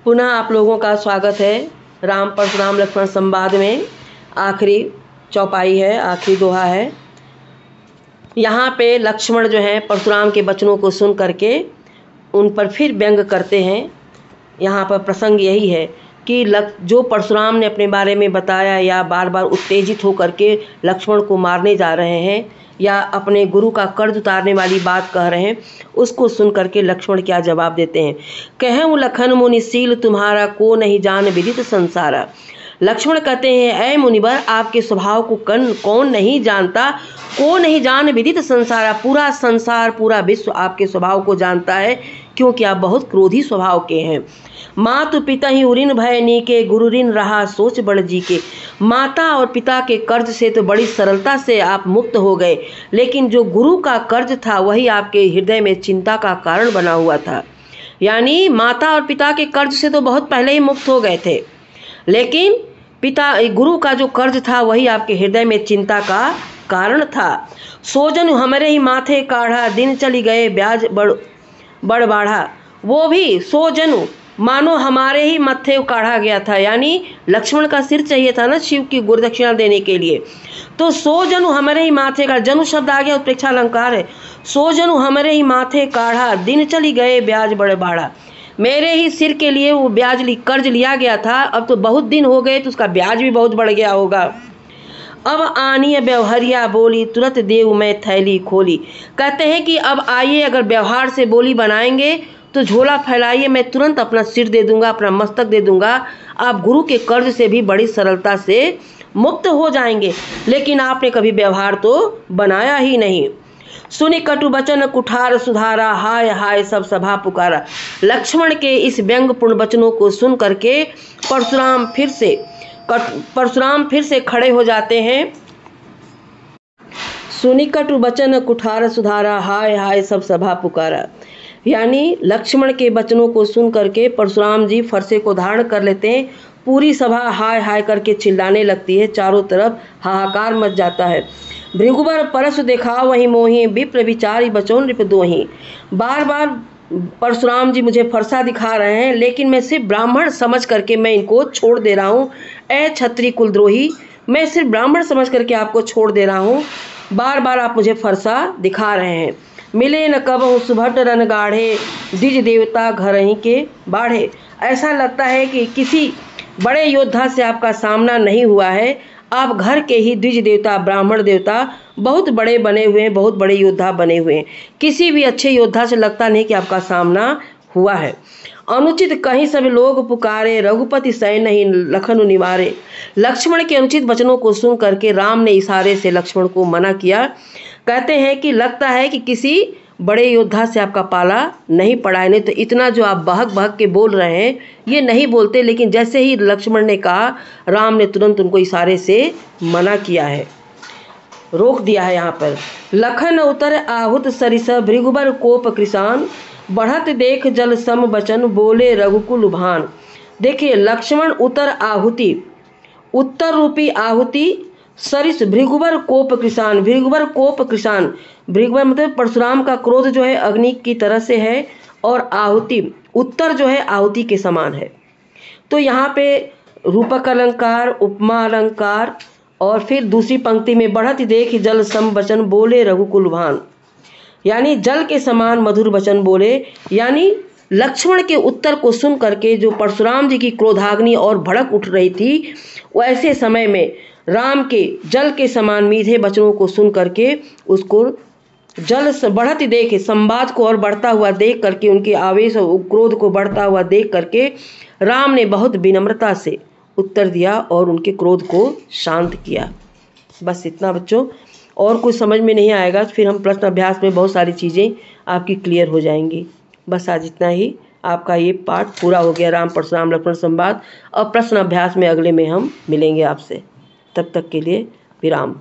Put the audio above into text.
पुनः आप लोगों का स्वागत है राम परशुराम लक्ष्मण संवाद में। आखिरी चौपाई है, आखिरी दोहा है। यहाँ पे लक्ष्मण जो है परशुराम के वचनों को सुन करके उन पर फिर व्यंग करते हैं। यहाँ पर प्रसंग यही है कि जो परशुराम ने अपने बारे में बताया या बार बार उत्तेजित होकर के लक्ष्मण को मारने जा रहे हैं या अपने गुरु का कर्ज उतारने वाली बात कह रहे हैं, उसको सुन करके लक्ष्मण क्या जवाब देते हैं। कहूँ लखन मुनिशील तुम्हारा को नहीं जान विदित संसारा। लक्ष्मण कहते हैं, ऐ मुनिवर, आपके स्वभाव को कौन नहीं जानता, को नहीं जान विदित संसारा। पूरा संसार, पूरा विश्व आपके स्वभाव को जानता है, क्योंकि आप बहुत क्रोधी स्वभाव के हैं। मातु पिता ही उरिन भय नी के, गुरु ऋण रहा सोच बड़ जी के। माता और पिता के कर्ज से तो बड़ी सरलता से आप मुक्त हो गए, लेकिन जो गुरु का कर्ज था वही आपके हृदय में चिंता का कारण बना हुआ था। यानी माता और पिता के कर्ज से तो बहुत पहले ही मुक्त हो गए थे, लेकिन गुरु का जो कर्ज था वही आपके हृदय में चिंता का कारण था। सोजन हमारे ही माथे काढ़ा, दिन चली गए ब्याज बड़ बाढ़ा। वो भी सोजनु मानो हमारे ही मत्थे काढ़ा गया था, यानी लक्ष्मण का सिर चाहिए था ना शिव की गुरुदक्षिणा देने के लिए। तो सो जनु हमारे ही माथे का, जनु शब्द आ गया उत्प्रेक्षा अलंकार है। सो जनु हमारे ही माथे काढ़ा, दिन चली गए ब्याज बड़े बाढ़ा। मेरे ही सिर के लिए वो कर्ज लिया गया था, अब तो बहुत दिन हो गए तो उसका ब्याज भी बहुत बढ़ गया होगा। अब आनी व्यवहारिया बोली, तुरंत देव मैं थैली खोली। कहते हैं कि अब आइए, अगर व्यवहार से बोली बनाएंगे तो झोला फैलाइए, मैं तुरंत अपना सिर दे दूंगा, अपना मस्तक दे दूंगा। आप गुरु के कर्ज से भी बड़ी सरलता से मुक्त हो जाएंगे, लेकिन आपने कभी व्यवहार तो बनाया ही नहीं। सुनी कटु बचन कुठार सुधारा, हाय हाय सब सभा पुकारा। लक्ष्मण के इस व्यंगपूर्ण वचनों को सुन करके परशुराम फिर से खड़े हो जाते हैं। सुनी कटु बचन कुठार सुधारा, हाय हाय सब सभा पुकारा। यानी लक्ष्मण के वचनों को सुन करके परशुराम जी फरसे को धारण कर लेते हैं। पूरी सभा हाय हाय करके चिल्लाने लगती है, चारों तरफ हाहाकार मच जाता है। भृगुबर परस देखा वही मोही, विप्र विचारी बचौन रिप दोही। बार बार परशुराम जी मुझे फरसा दिखा रहे हैं, लेकिन मैं सिर्फ ब्राह्मण समझ करके मैं इनको छोड़ दे रहा हूँ। ऐ क्षत्रिय कुलद्रोही, मैं सिर्फ ब्राह्मण समझ करके आपको छोड़ दे रहा हूँ। बार बार आप मुझे फरसा दिखा रहे हैं। मिले न कबहु सुभट रन गाढ़े, द्विज देवता घर ही के बाढ़े। ऐसा लगता है कि किसी बड़े योद्धा से आपका सामना नहीं हुआ है, आप घर के ही द्विज देवता, ब्राह्मण देवता बहुत बड़े बने हुए हैं, बहुत बड़े योद्धा बने हुए हैं। किसी भी अच्छे योद्धा से लगता नहीं कि आपका सामना हुआ है। अनुचित कहीं सब लोग पुकारे, रघुपति सैन नहीं लखन निवारे। लक्ष्मण के अनुचित वचनों को सुन करके राम ने इशारे से लक्ष्मण को मना किया। कहते हैं कि लगता है कि किसी बड़े योद्धा से आपका पाला नहीं पड़ा है, नहीं तो इतना जो आप बहक बहक के बोल रहे हैं ये नहीं बोलते। लेकिन जैसे ही लक्ष्मण ने कहा, राम ने तुरंत उनको इशारे से मना किया है, रोक दिया है। यहाँ पर लखन उतर आहुत सरिस, भृगुबर कोप कृषान। बढ़त देख जल सम बचन, बोले रघुकुल भान। देखिए, लक्ष्मण उतर आहुति, उत्तर रूपी आहुति, सरिस भृगुबर कोप कृषान। भृगुबर कोप कृषान, भृगुबर मतलब परशुराम का क्रोध जो है अग्नि की तरह से है, और आहुति उत्तर जो है आहुति के समान है। तो यहाँ पे रूपक अलंकार, उपमा अलंकार, और फिर दूसरी पंक्ति में बढ़त देख जल सम वचन, बोले रघुकुल भान, यानी जल के समान मधुर वचन बोले। यानी लक्ष्मण के उत्तर को सुन करके जो परशुराम जी की क्रोधाग्नि और भड़क उठ रही थी, वो ऐसे समय में राम के जल के समान मीठे वचनों को सुन करके उसको जल बढ़त देख, संवाद को और बढ़ता हुआ देख करके, उनके आवेश और क्रोध को बढ़ता हुआ देख करके राम ने बहुत विनम्रता से उत्तर दिया और उनके क्रोध को शांत किया। बस इतना बच्चों, और कुछ समझ में नहीं आएगा फिर हम प्रश्न अभ्यास में बहुत सारी चीज़ें आपकी क्लियर हो जाएंगी। बस आज इतना ही, आपका ये पाठ पूरा हो गया, राम परशुराम लक्ष्मण संवाद। और प्रश्न अभ्यास में अगले में हम मिलेंगे आपसे, तब तक के लिए विराम।